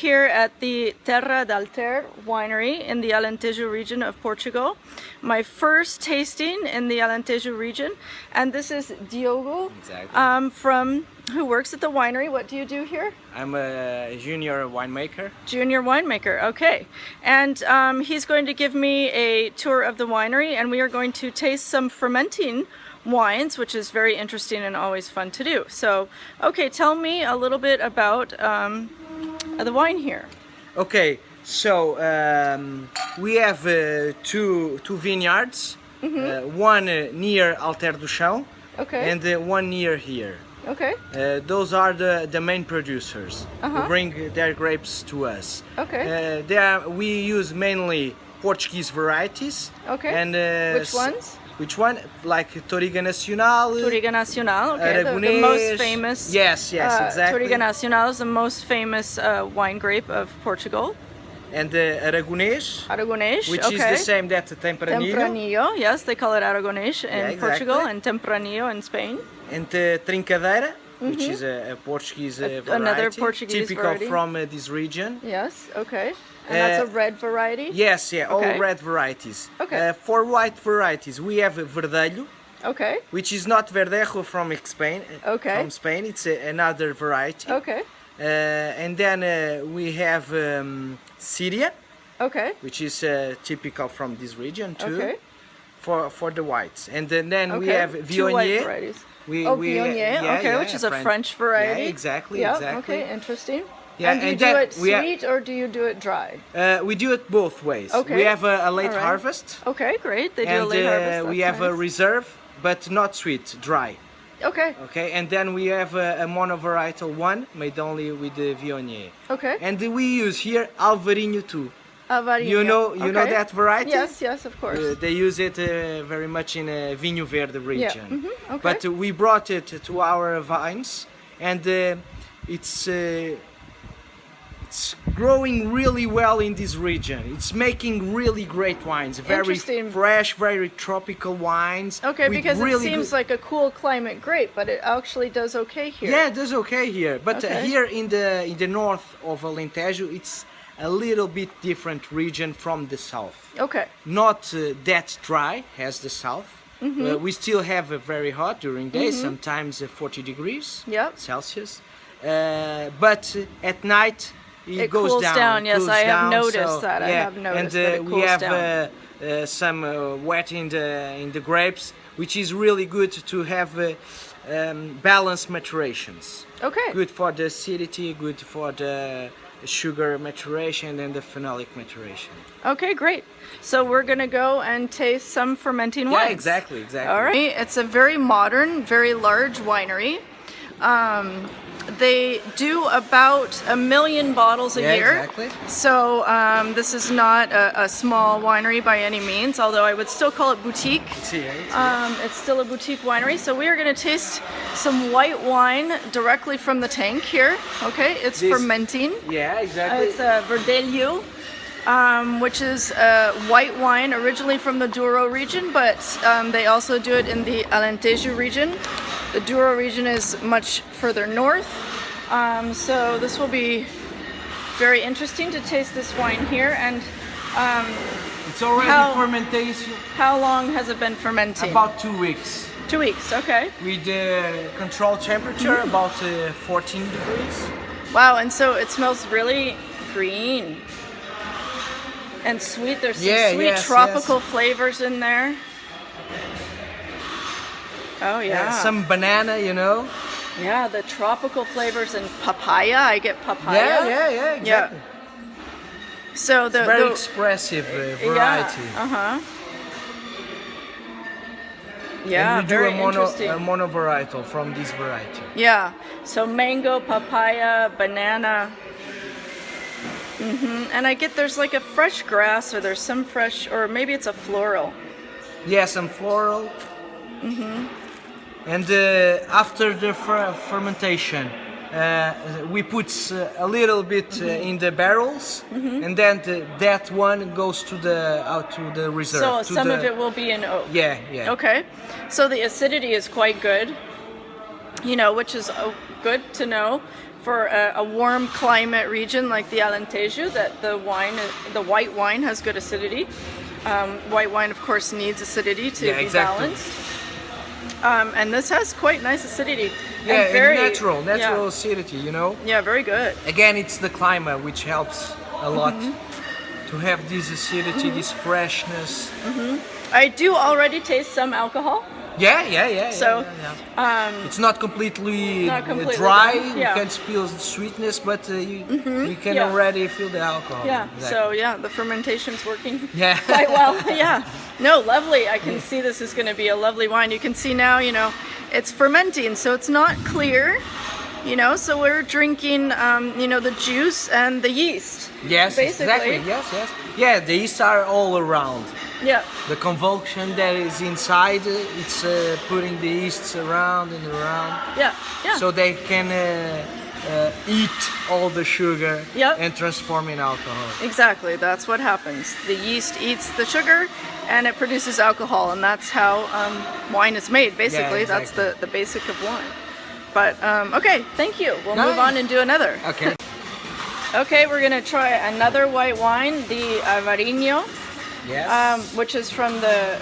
here at the Terra D'Alter winery in the Alentejo region of Portugal. My first tasting in the Alentejo region, and this is Diogo, Exactly. who works at the winery. What do you do here? I'm a junior winemaker. Junior winemaker, okay. And he's going to give me a tour of the winery, and we are going to taste some fermenting wines, which is very interesting and always fun to do. So, okay, tell me a little bit about the wine here. Okay, so we have two vineyards, one near Alter do Chão, Okay. and one near here. Okay. Those are the main producers who bring their grapes to us. Okay. We use mainly Portuguese varieties. Okay. And which ones? Which one? Like Touriga Nacional. Touriga Nacional. Okay. The Aragonês. most famous. Yes, exactly. Touriga Nacional is the most famous wine grape of Portugal. And Aragonês. Aragonês. Which okay. is the same that Tempranillo. Tempranillo. Yes, they call it Aragonês in Portugal and Tempranillo in Spain. And Trincadeira, which is a Portuguese variety. Another Portuguese typical variety. from this region. Yes, okay. And that's a red variety? Yes, okay. all red varieties. Okay. For white varieties, we have Verdelho, okay. which is not Verdejo from Spain. Okay. From Spain, it's another variety. Okay. And then we have Syria, okay. which is typical from this region too. Okay. For the whites, and then we Okay. have Two white Viognier. varieties. Viognier, okay, which is a French variety. Yeah, exactly, Yep, exactly. okay, interesting. Yeah, and do you and do then it sweet or do you do it dry? We do it both ways. Okay. We have a late All right. harvest. Okay, great. They do a And late harvest. we That's have a nice. reserve, but not sweet, dry. Okay, Okay, and then we have a monovarietal one made only with the Viognier. okay. And we use here Alvarinho too. Avarinho. You know Okay. that variety? Yes, yes, of course. They use it very much in Vinho Verde region. Okay. But we brought it to our vines, and it's growing really well in this region. It's making really great wines, very Interesting. fresh, very tropical wines. Okay, with because really it seems good- like a cool climate grape, but it actually does okay here. Yeah, it does okay here. But Okay. here in the north of Alentejo, it's a little bit different region from the south. Okay. Not that dry as the south. We still have a very hot during days, sometimes 40 degrees Yep. Celsius. But at night it goes cools down. It Yes, cools I have down, noticed so, that. I yeah. have noticed and that it we cools have down. some wet in the grapes, which is really good to have balanced maturations. Okay. Good for the acidity, good for the sugar maturation and the phenolic maturation. Okay, great. So we're gonna go and taste some fermenting wines. Yeah, exactly. All right. It's a very modern, very large winery. They do about 1 million bottles a year. Exactly. So this is not a small winery by any means, although I would still call it boutique. It's still a boutique winery. So we are going to taste some white wine directly from the tank here. Okay, it's fermenting. Yeah, exactly. It's Verdelho, which is white wine originally from the Douro region, but they also do it in the Alentejo region. The Douro region is much further north, so this will be very interesting to taste this wine here. And It's already fermentation. how long has it been fermenting? About 2 weeks. 2 weeks, okay. With the control temperature about 14 degrees. Wow, and so it smells really green and sweet. There's some sweet tropical flavors in there. Oh yeah. Some banana, you know. Yeah, the tropical flavors and papaya. I get papaya. Yeah, exactly. So the Very expressive variety. Yeah. Yeah, and we do very a interesting. monovarietal from this variety. Yeah. So mango, papaya, banana. And I get there's like a fresh grass, or there's some fresh, or maybe it's a floral. Yeah, some floral. And after the fermentation, we put a little bit in the barrels, and then that one goes to the reserve. So some of it will be in oak. Yeah. Okay. So the acidity is quite good, which is good to know for a warm climate region like the Alentejo, that the white wine has good acidity. White wine, of course, needs acidity to be balanced. And this has quite nice acidity. Yeah, and very natural acidity, you know? Yeah, very good. Again, it's the climate which helps a lot to have this acidity, this freshness. I do already taste some alcohol. Yeah. So, it's not completely, dry. You can feel the sweetness, but you can already feel the alcohol. Yeah. Exactly. So the fermentation's working Yeah. quite well. Yeah. No, lovely. I can see this is going to be a lovely wine. You can see now, it's fermenting, so it's not clear. So we're drinking, the juice and the yeast. Yes, basically. exactly. Yes. Yeah, the yeast are all around. Yeah. The convolution that is inside, it's putting the yeasts around and around. Yeah. So they can eat all the sugar and transform in alcohol. Exactly. That's what happens. The yeast eats the sugar and it produces alcohol, and that's how wine is made. Basically, that's the basic of wine. But okay, thank you. We'll move on and do another. Okay. Okay, we're gonna try another white wine, the Varinho. Yes. Which is from the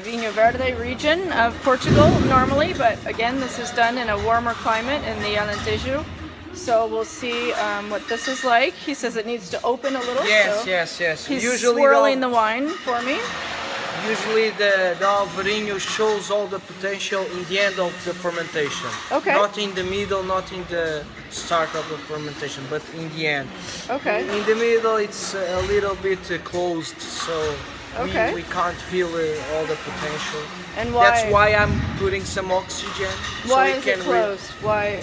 Vinho Verde region of Portugal normally, but again, this is done in a warmer climate in the Alentejo. So we'll see what this is like. He says it needs to open a little. Yes. He's Usually swirling the wine for me. Usually the Alvarinho shows all the potential in the end of the fermentation. Okay. Not in the middle, not in the start of the fermentation, but in the end. Okay. In the middle it's a little bit closed, so we can't feel all the potential. And why? That's why I'm putting some oxygen. Why so is it closed? Why?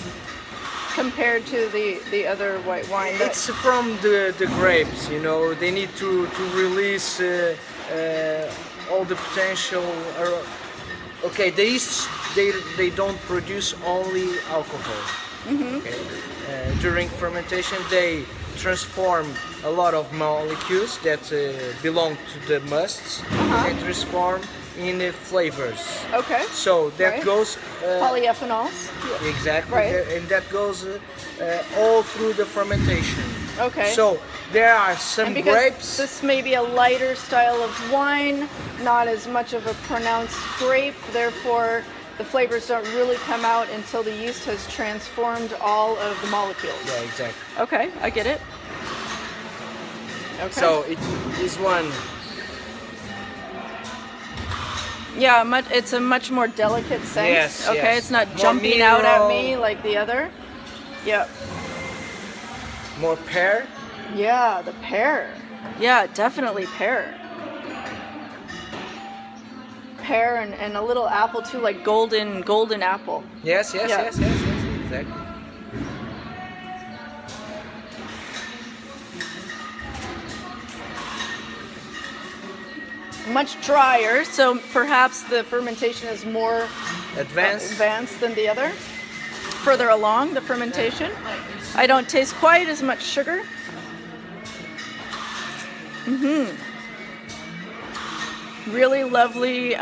Compared to the other white wine? It's from the grapes, they need to release all the potential. Okay, the yeasts, they don't produce only alcohol. Okay. During fermentation they transform a lot of molecules that belong to the musts and transform in flavors. Okay. So that goes polyethanols. Exactly. Right. And that goes all through the fermentation. Okay. So there are some because grapes. This may be a lighter style of wine, not as much of a pronounced grape, therefore the flavors don't really come out until the yeast has transformed all of the molecules. Yeah, exactly. Okay, I get it. Okay. So this one. Yeah, it's a much more delicate scent. Yes. Okay, yes. It's not More jumping out at mineral, me like the other. Yep. More pear. Yeah, the pear. Yeah, definitely pear. Pear and a little apple too, like golden apple. Yes, exactly. Much drier, so perhaps the fermentation is more advanced than the other. Further along the fermentation. I don't taste quite as much sugar. Really lovely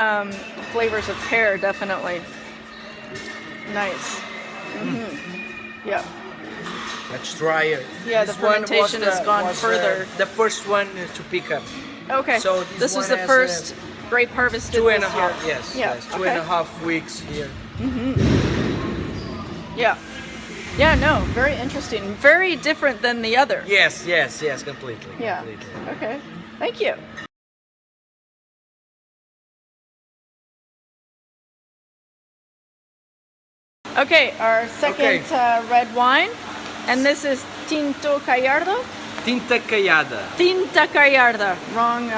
flavors of pear, definitely. Nice. Yeah. Much drier. Yeah, This the fermentation has gone further. The first one to pick up. Okay. So this is the first grape harvested two and a this half. year. Yes. Yeah. Yes. 2.5 weeks here. Yeah. Yeah. No. Very interesting. Very different than the other. Yes. Completely. Yeah. Completely. Okay. Thank you. Okay, our second red wine, and this is Tinto Gallardo. Tinta Caiada. Tinta Gallarda. Wrong,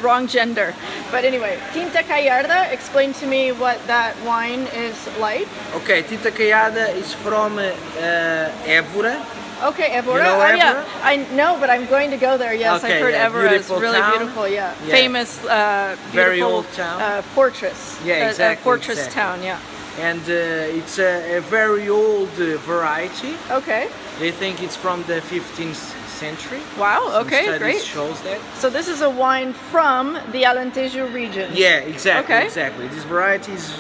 wrong gender. But anyway, Tinta Gallarda. Explain to me what that wine is like. Okay, Tinta Caiada is from Évora. Okay, Évora. You know Oh Évora? yeah, I know, but I'm going to go there. Yes, Okay, I've heard yeah, Évora is beautiful really town. beautiful. Yeah, Yeah. famous, beautiful Very old town. fortress. Yeah, exactly, fortress exactly. town. Yeah. And it's a very old variety. Okay. They think it's from the 15th century. Wow. Some Okay. studies Great. shows that. So this is a wine from the Alentejo region. Yeah, exactly. Okay. Exactly. This variety is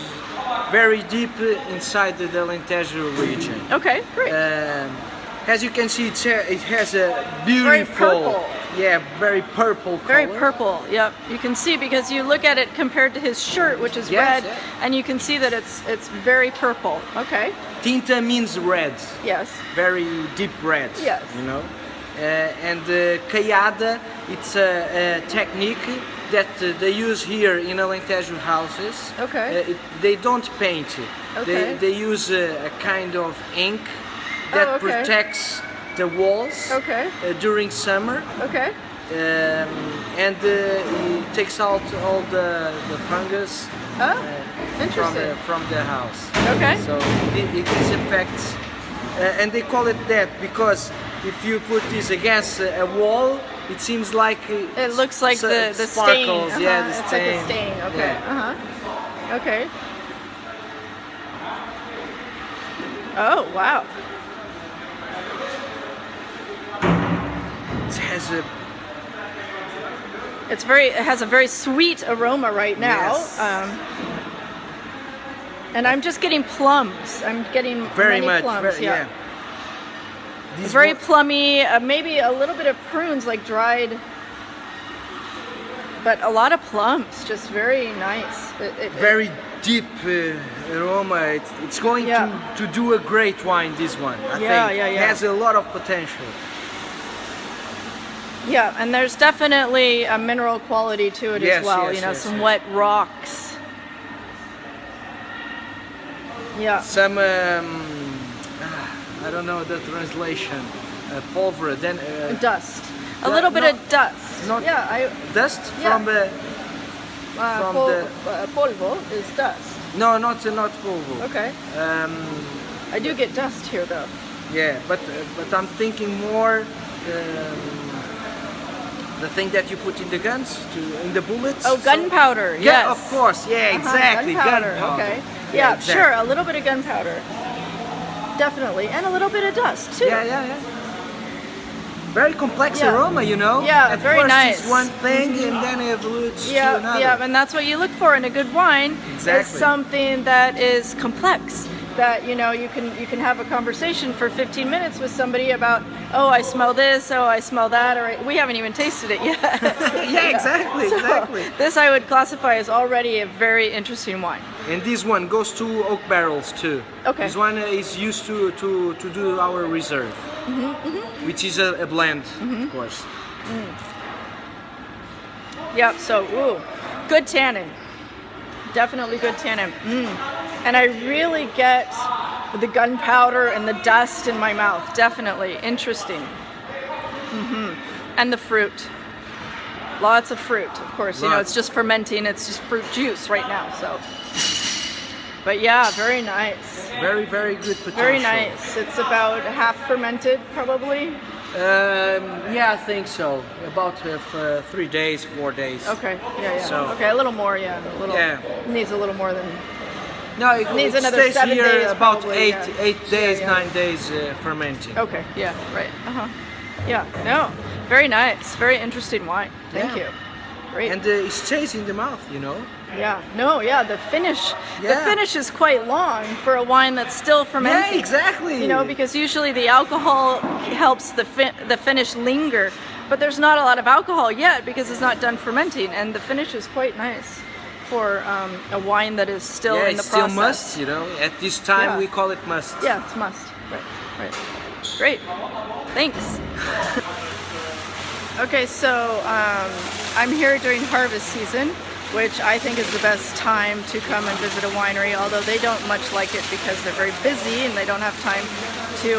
very deep inside the Alentejo region. Okay, great. As you can see, it has a Very beautiful, purple. yeah, very purple color. Very purple, yep. You can see because you look at it compared to his shirt, which is Yes, red, yeah. and you can see that it's very purple. Okay. Tinta means red, Yes. very deep red. Yes. You know, and caiada, it's a technique that they use here in Alentejo houses. Okay. They don't paint. Okay. They use a kind of ink that Oh, okay. protects the walls Okay. during summer. Okay. And it takes out all the fungus Oh, from interesting. from the house. Okay. So it disinfects, and they call it that because if you put this against a wall, it seems like It looks like the stain. sparkles. Yeah, the It's stain. like a stain. Okay. Yeah. Okay. Oh wow. It has a It has a very sweet aroma right now. Yes. And I'm just getting plums. I'm getting very many much. plums. Yeah. These Very one- plummy, maybe a little bit of prunes, like dried, but a lot of plums. Just very nice. very deep aroma. It's going Yeah. to do a great wine. This one, I Yeah, think, yeah, it yeah. has a lot of potential. Yeah, and there's definitely a mineral quality to it Yes, as well. yes, You know, yes, some yes. wet rocks. Yeah. Some I don't know the translation. Pulver, then Dust. A little bit no, of dust. not- Yeah, dust Yeah. from from polvo is dust. no, not pulver. Okay. I do get dust here though. Yeah, but I'm thinking more the thing that you put in the guns, in the bullets. Oh, gunpowder. Yeah, Yes. of course. Yeah, exactly. Gunpowder. Gunpowder. Okay. Yeah, Yeah, exactly. sure. A little bit of gunpowder. Definitely, and a little bit of dust too. Yeah, yeah, yeah. Very complex Yeah. aroma, you know. Yeah, At very first nice. it's one thing, and then it evolves to Yeah, another. yeah, and that's what you look for in a good wine. Is Exactly. something that is complex. That you can have a conversation for 15 minutes with somebody about, oh, I smell this, oh, I smell that, or we haven't even tasted it yet. Yeah, exactly, So, exactly. This I would classify as already a very interesting wine. And this one goes to oak barrels too. Okay. This one is used to do our reserve, which is a blend, of course. Yep. So, ooh, good tannin. Definitely good tannin. And I really get the gunpowder and the dust in my mouth. Definitely interesting. And the fruit. Lots of fruit, of course. You know, Lots. it's just fermenting. It's just fruit juice right now. So, but yeah, very nice. Very, very good potential. Very nice. It's about half fermented, probably. Yeah, I think so. About 3 days, 4 days. Okay. Yeah. Yeah. So- Okay, a little more. Yeah. A little. Yeah. Needs a little more than. No, it Needs it another stays 7 here days about probably, eight yeah. 8 days, Yeah, yeah. 9 days fermenting. Okay, yeah, right. Yeah, no, very nice, very interesting wine. Thank Yeah. you. Great. And it stays in the mouth, you know. yeah, no, yeah, the finish Yeah. is quite long for a wine that's still fermenting. Yeah, exactly. You know, because usually the alcohol helps the finish linger, but there's not a lot of alcohol yet because it's not done fermenting, and the finish is quite nice for a wine that is still yeah, in the it's still process. must, you know. At this time, Yeah. we call it must. Yeah, it's must. Right. Great. Thanks. Okay, so I'm here during harvest season, which I think is the best time to come and visit a winery, although they don't much like it because they're very busy and they don't have time to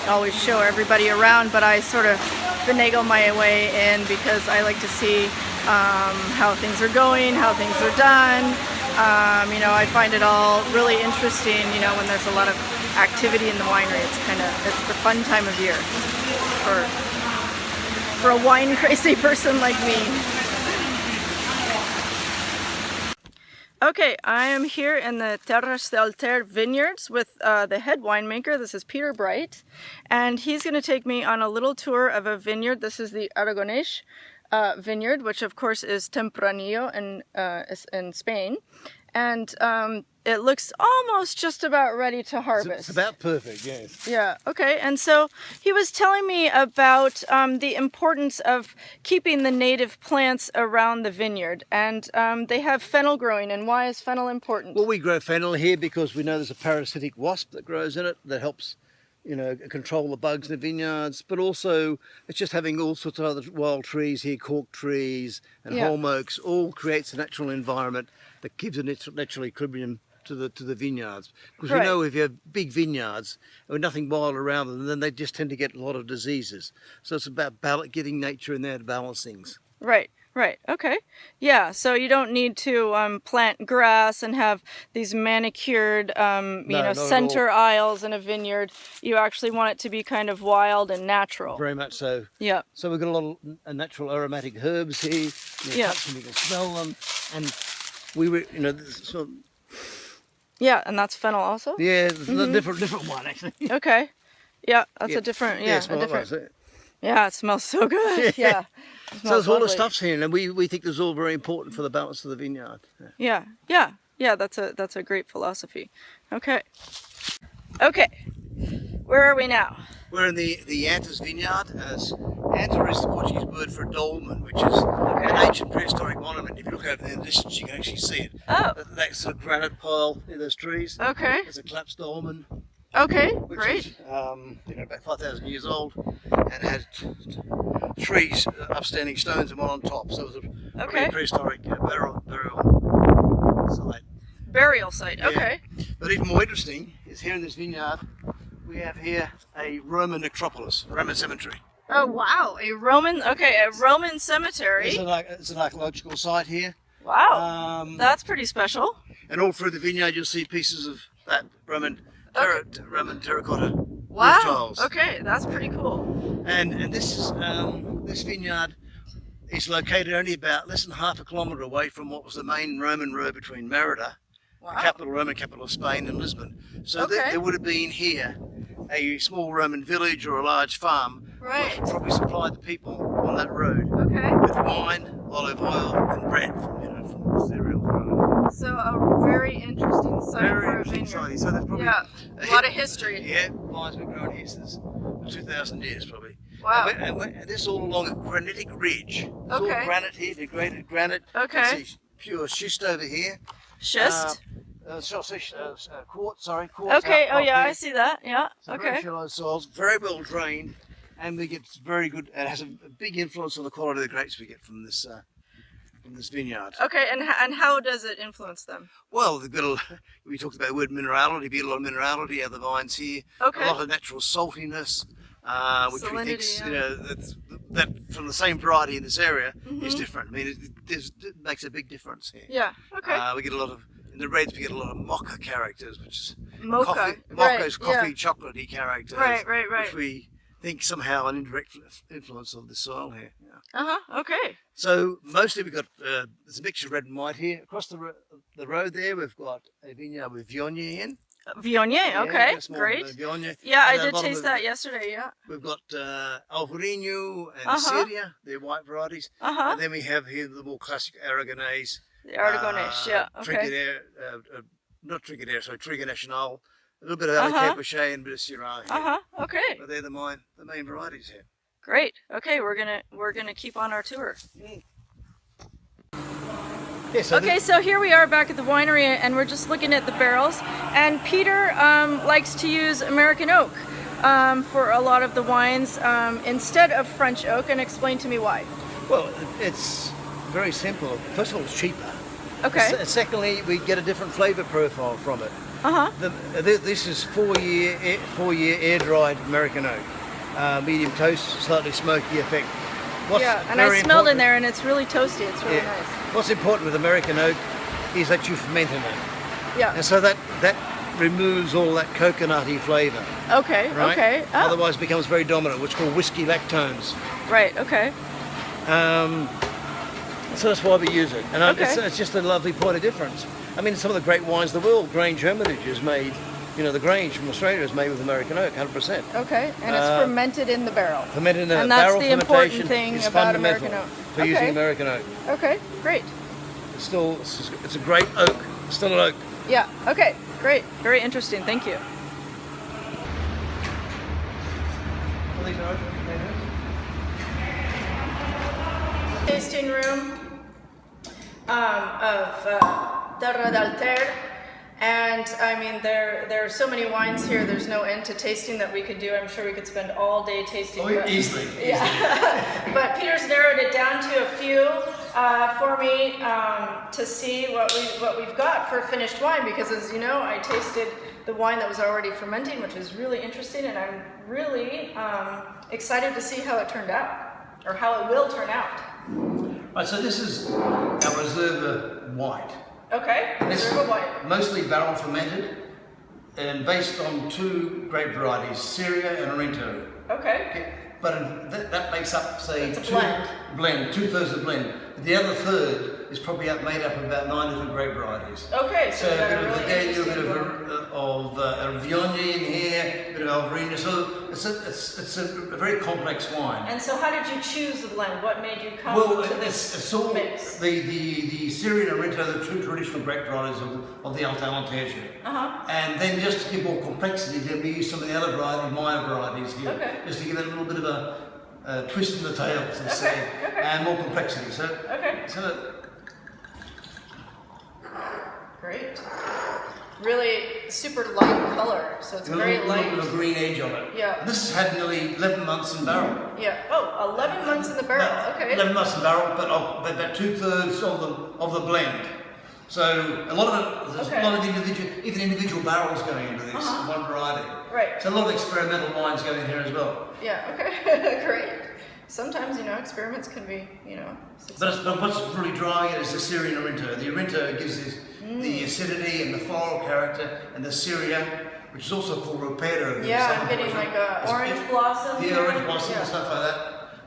always show everybody around, but I sort of finagle my way in because I like to see how things are going, how things are done. You know, I find it all really interesting, you know, when there's a lot of activity in the winery. It's the fun time of year for a wine crazy person like me. Okay, I am here in the Terra D'Alter vineyards with the head winemaker. This is Peter Bright, and he's going to take me on a little tour of a vineyard. This is the Aragonés vineyard, which of course is Tempranillo in Spain. and it looks almost just about ready to harvest. It's about perfect, yes. Yeah, okay. And so he was telling me about the importance of keeping the native plants around the vineyard. And they have fennel growing. And why is fennel important? Well, we grow fennel here because we know there's a parasitic wasp that grows in it that helps, you know, control the bugs in the vineyards. But also, it's just having all sorts of other wild trees here, cork trees and holm oaks, all creates a natural environment that gives a natural equilibrium to the vineyards, because we know if you have big vineyards with nothing wild around them, then they just tend to get a lot of diseases. So it's about getting nature in there to balance things. Right, okay. Yeah, so you don't need to plant grass and have these manicured center aisles in a vineyard. You actually want it to be kind of wild and natural. Very much so. Yeah. So we've got a lot of natural aromatic herbs here. You touch them, you can smell them, and yeah, and that's fennel also? Yeah, it's a different one actually. Okay. Yeah, that's a different, yeah, it smells so good. Yeah. So there's all the stuff's here, and we think this is all very important for the balance of the vineyard. Yeah, that's a great philosophy. Okay. Where are we now? We're in the Antas vineyard. Anta is the Portuguese word for dolmen, which is an ancient prehistoric monument. If you look over there in the distance, you can actually see it. Oh. That sort of granite pile in those trees. Okay. It's a collapsed dolmen. Okay, which great. Is, about 5,000 years old, and had three upstanding stones and one on top. So it was a really prehistoric burial site. Burial site, okay. But even more interesting is here in this vineyard, we have here a Roman necropolis, Roman cemetery. Oh wow, a Roman cemetery. It's an archaeological site here. Wow, that's pretty special. And all through the vineyard you'll see pieces of that Roman terracotta roof tiles. Okay, that's pretty cool. And this vineyard is located only about less than half a kilometre away from what was the main Roman road between Merida, the Roman capital of Spain, and Lisbon. So there would have been here a small Roman village or a large farm, which probably supplied the people on that road with wine, olive oil, and bread from cereals. So a very interesting site for a vineyard. So there's probably a lot of history. Yeah, wine's been grown here since 2,000 years probably. Wow. And this is all along a granitic ridge. It's all granite here, degraded granite. Okay. You see pure schist over here. Schist? Quartz, sorry. Quartz. Okay, I see that. Yeah, so very shallow soils, very well drained, and we get very good, it has a big influence on the quality of the grapes we get from this vineyard. Okay, and how does it influence them? Well, we talked about the word minerality, be a lot of minerality out of the vines here. Okay. A lot of natural saltiness, which we think, that from the same variety in this area is different. I mean, it makes a big difference here. Yeah, okay. We get a lot of, in the reds we get a lot of mocha characters, which is mocha. coffee, chocolatey characters. Right. Which we think somehow an indirect influence of the soil here. Yeah. Okay. So mostly we've got, there's a mixture of red and white here. Across the road there we've got a vineyard with Viognier in. Viognier, okay, great. Viognier. Yeah, I did taste that yesterday, yeah. We've got Alvarinho and Syria, they're white varieties. And then we have here the more classic Aragonese. The Aragonese, yeah, okay. Trigger National. A little bit of Alentejo Pichet and a bit of Syrah here. Okay. But they're the main varieties here. Great. Okay, we're gonna keep on our tour. Yeah, so here we are back at the winery, and we're just looking at the barrels. And Peter likes to use American oak for a lot of the wines instead of French oak, and explain to me why. Well, it's very simple. First of all, it's cheaper. Okay. Secondly, we get a different flavour profile from it. This is 4-year air-dried American oak. Medium toast, slightly smoky effect. And I smelled in there, and it's really toasty. It's really nice. What's important with American oak is that you ferment in it. Yeah. And so that removes all that coconutty flavour. Okay. Right? Okay. Oh. Otherwise, it becomes very dominant, what's called whiskey lactones. Right. Okay. So that's why we use it, and it's just a lovely point of difference. I mean, some of the great wines of the world, Grange Hermitage is made, the Grange from Australia is made with American oak, 100%. Okay, and it's fermented in the barrel. Fermented in the barrel. And that's the important thing about American oak. For using American oak. Okay, great. It's a great oak Still an oak. Yeah, okay, great. Very interesting, thank you. Tasting room of Terra D'Alter, and I mean there are so many wines here. There's no end to tasting that we could do. I'm sure we could spend all day tasting. Oh, easily. Yeah. But Peter's narrowed it down to a few for me to see what we've got for finished wine, because as you know, I tasted the wine that was already fermenting, which was really interesting, and I'm really excited to see how it turned out, or how it will turn out. Right, so this is our Reserva white. Okay, Reserva white. Mostly barrel fermented and based on 2 grape varieties, Syria and Alentejo. Okay. But that makes up, say, It's a blend. 2/3 of blend. The other third is probably made up of about 9 different grape varieties. Okay, so a bit of really Viognier, a bit interesting of Viognier in here, a bit of Alvarinho. So it's a very complex wine. And so how did you choose the blend? What made you come to this it's all mix? the Syrian and Alentejo, the 2 traditional grape varieties of the Alentejo. And then just to give more complexity, then we use some of the other minor varieties here, just to give it a little bit of a twist in the tail, so to say, and more complexity. So, Great. Really super light color, so it's very light. A little bit of a green edge on it. Yeah. And this has had nearly 11 months in barrel. Yeah. Oh, 11 months in the barrel. Okay. 11 months in barrel, but about 2/3 of the blend. So a lot of it, there's a lot of individual barrels going into this, one variety. Right. So a lot of experimental wines going in here as well. Yeah. Okay. Great. Sometimes, experiments can be, But what's really drying it is the Syrian Alentejo. The Alentejo gives this, the acidity and the floral character, and the Syria, which is also called ropero. Yeah, I'm getting like a orange blossom. Yeah, orange blossom and stuff like that.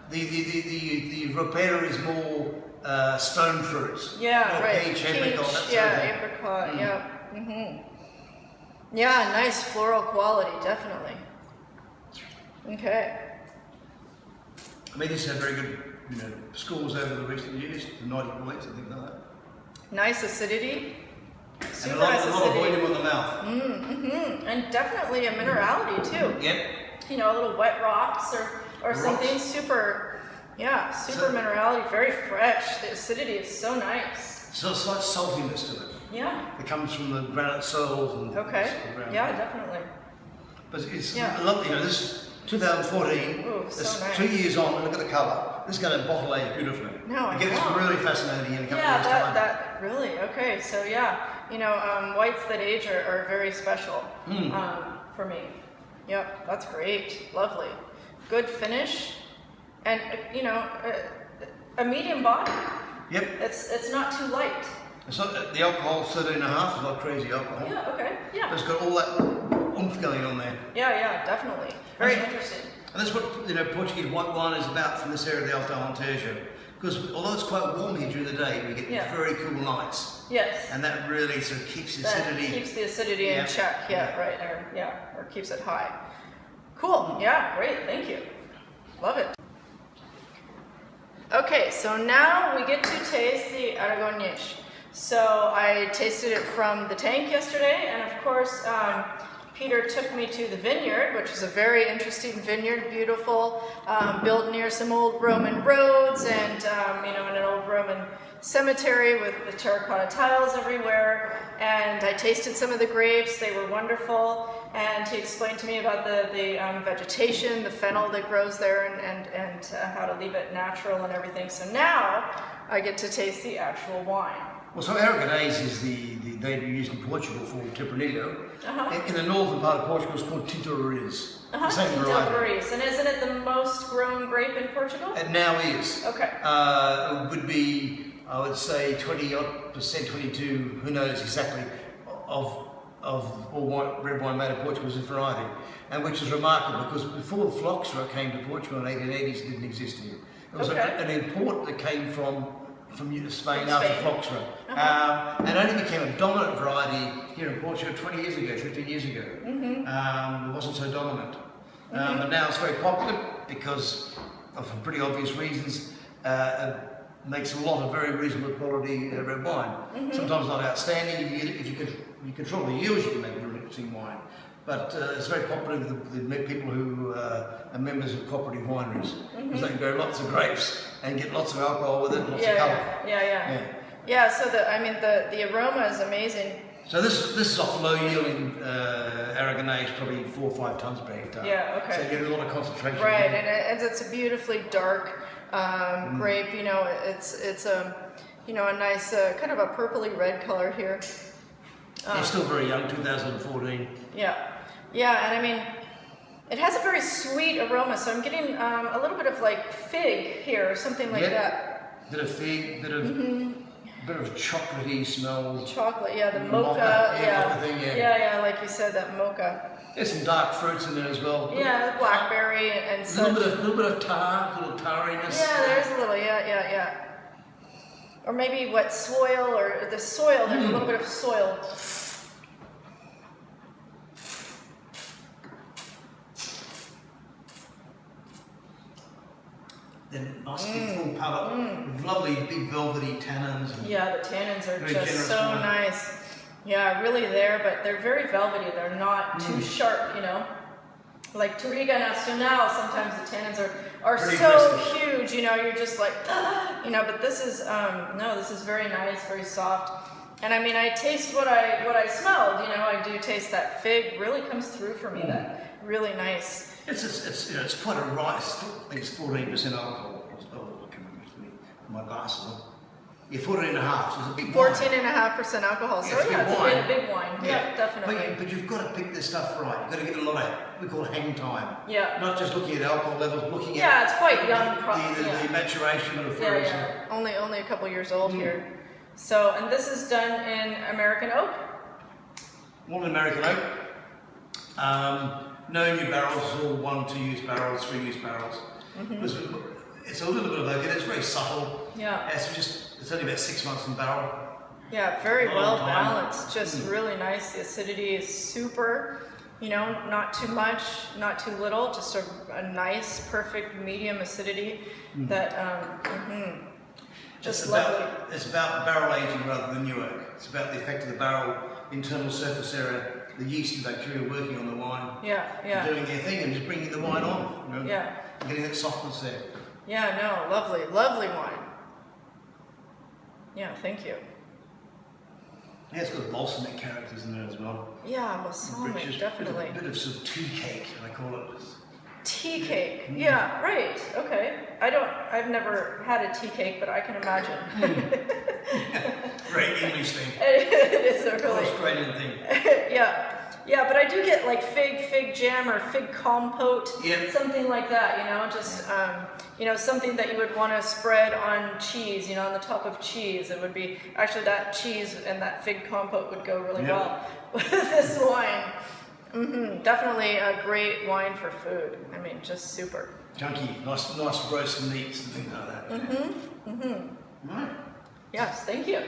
The ropero is more stone fruits. Yeah, right. Peach, apricot, that sort of thing. Apricot. Yeah. Yeah, nice floral quality, definitely. Okay. I mean, this had very good, scores over the recent years, 90 points, I think like that. Nice acidity. And a lot of volume on the mouth. And definitely a minerality too. Yep. Little wet rocks or something super, super minerality, very fresh. The acidity is so nice. So a slight saltiness to it. Yeah. It comes from the granite soils and Yeah, definitely. But it's a lot, this 2014, so nice. 2 years on, and look at the colour. This is going to bottle age beautifully. No, it gets really fascinating in a couple of years' time. That really, okay, so whites that age are very special for me. Yep, that's great, lovely. Good finish, and a medium body. Yep. It's not too light. It's not, the alcohol's 13.5, it's not crazy alcohol. Yeah, okay, yeah. But it's got all that oomph going on there. Yeah, definitely. Very interesting. And that's what Portuguese white wine is about from this area of the Alentejo. Because although it's quite warm here during the day, we get very cool nights. Yes. And that really sort of keeps the acidity. Keeps the acidity in check. Right. Or keeps it high. Cool. Yeah. Great. Thank you. Love it. Okay. So now we get to taste the Aragonés. So I tasted it from the tank yesterday, and of course. Peter took me to the vineyard, which is a very interesting vineyard, beautiful, built near some old Roman roads and, in an old Roman cemetery with the terracotta tiles everywhere. And I tasted some of the grapes, they were wonderful. And he explained to me about the vegetation, the fennel that grows there and how to leave it natural and everything. So now I get to taste the actual wine. Well, so Aragonés is the name you use in Portugal for Tempranillo. In the northern part of Portugal, it's called Tinto Roriz. The same variety. And isn't it the most grown grape in Portugal? It now is. Okay. It would be, I would say, 20% 22, who knows exactly, of all red wine made in Portugal is a variety. And which is remarkable because before the phylloxera came to Portugal in the 1880s, it didn't exist here. It was an import that came from Spain after phylloxera. And only became a dominant variety here in Portugal 20 years ago, 15 years ago. It wasn't so dominant. But now it's very popular because of pretty obvious reasons. makes a lot of very reasonable quality red wine. Sometimes not outstanding. If you control the yields, you can make really interesting wine. But it's very popular with the people who are members of cooperative wineries, because they can grow lots of grapes and get lots of alcohol with it, and lots of colour. Yeah. So the aroma is amazing. So this is off low yielding Aragonese, probably 4 or 5 tons per hectare. Yeah. Okay. So you get a lot of concentration. Right, and it's a beautifully dark grape. You know, it's a nice kind of a purpley red color here. It's still very young, 2014. Yeah, and I mean, it has a very sweet aroma. So I'm getting a little bit of like fig here, or something like that. Bit of fig, bit of chocolatey smell. Chocolate, yeah, the mocha, yeah, like you said, that mocha. There's some dark fruits in there as well. Yeah, the blackberry and such. A little bit of tar, a little tarriness. Yeah, there's a little, yeah. Or maybe what soil, or the soil, there's a little bit of soil. Then nice big full palate, with lovely big velvety tannins. Yeah, the tannins are very just so wine. nice. Yeah, really there, but they're very velvety. They're not too sharp, you know. Like Touriga Nacional, sometimes the tannins are Pretty so aggressive. huge, you know, you're just like, you know, but this is, no, this is very nice, very soft. And I mean, I taste what I smelled, you know, I do taste that fig really comes through for me, that really nice. It's quite a rice. I think it's 14% alcohol. Oh, I can remember my glass. Yeah, 14.5. So it's a big wine. 14.5% alcohol. So it's a big it's wine. a big wine. Yeah, definitely. But you've got to pick this stuff right. You've got to give it a lot of, we call it hang time. Yeah. Not just looking at alcohol levels, looking Yeah, at it's quite young. the maturation of the fruit. Yeah. Only a couple years old here. So, and this is done in American oak? All in American oak. No new barrels, it's all 1, 2 use barrels, 3 use barrels. It's a little bit of oak, it's very subtle. Yeah. It's only about 6 months in barrel. Yeah, very Long well time. balanced. Just really nice. The acidity is super, you know, not too much, not too little, just a nice, perfect medium acidity that, just lovely. It's about barrel aging rather than new oak. It's about the effect of the barrel, internal surface area, the yeast and bacteria working on the wine, doing their thing and just bringing the wine on. You know, getting that softness there. Yeah, no, lovely wine. Yeah, thank you. Yeah, it's got balsamic characters in there as well. Yeah, balsamic, definitely. A bit of sort of tea cake, I call it. Tea cake. Yeah, right. Okay. I've never had a tea cake, but I can imagine. Very English thing. It is a really Australian thing. Yeah, but I do get like fig jam or fig compote, something like that, you know, just, you know, something that you would want to spread on cheese, you know, on the top of cheese. It would be, actually that cheese and that fig compote would go really well with this wine. Definitely a great wine for food. I mean, just super. Chunky, nice roast meats and things like that. Right. Yes, thank you.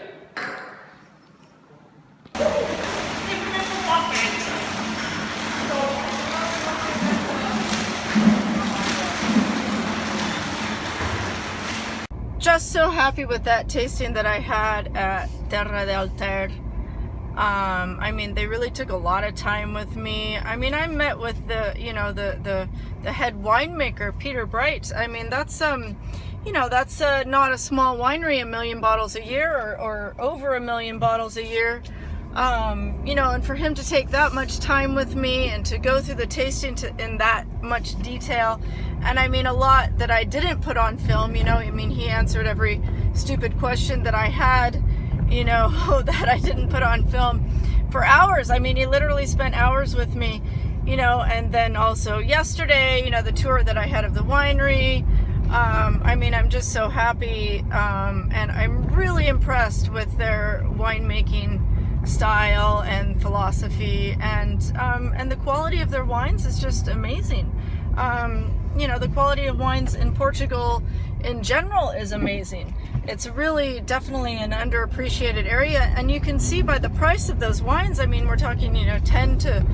Just so happy with that tasting that I had at Terra D'Alter. I mean, they really took a lot of time with me. I mean, I met with the head winemaker, Peter Bright. I mean, that's you know, that's not a small winery, 1 million bottles a year or over 1 million bottles a year. You know, and for him to take that much time with me and to go through the tasting in that much detail, and I mean a lot that I didn't put on film, you know, I mean he answered every stupid question that I had, you know, that I didn't put on film for hours. I mean, he literally spent hours with me, you know, and then also yesterday, you know, the tour that I had of the winery. I mean, I'm just so happy, and I'm really impressed with their winemaking style and philosophy, and the quality of their wines is just amazing. You know, the quality of wines in Portugal in general is amazing. It's really definitely an underappreciated area, and you can see by the price of those wines. I mean, we're talking, you know, $10 to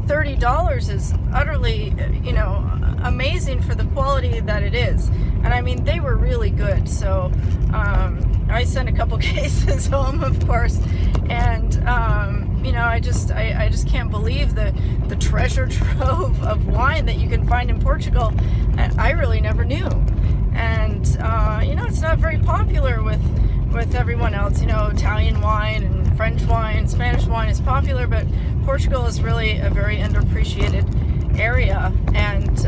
$30 is utterly, you know, amazing for the quality that it is. and I mean they were really good. So I sent a couple cases home, of course, and you know, I just can't believe the treasure trove of wine that you can find in Portugal. I really never knew, and you know, it's not very popular with everyone else. You know, Italian wine and French wine, Spanish wine is popular, but Portugal is really a very underappreciated area, and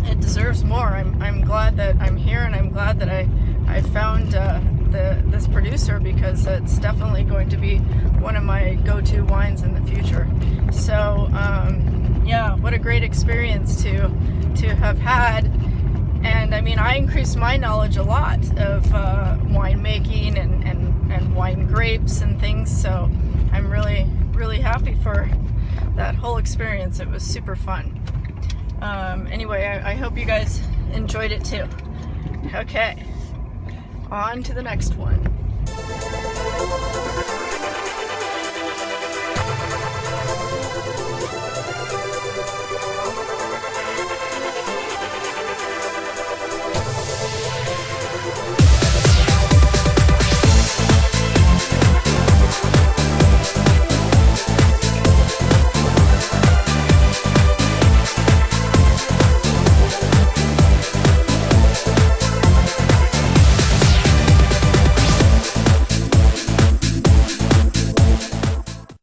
it deserves more. I'm glad that I'm here, and I'm glad that I found this producer, because it's definitely going to be one of my go-to wines in the future. So yeah, what a great experience to have had. And I mean, I increased my knowledge a lot of winemaking and wine grapes and things, so I'm really happy for that whole experience. It was super fun. Anyway, I hope you guys enjoyed it too. Okay, on to the next one.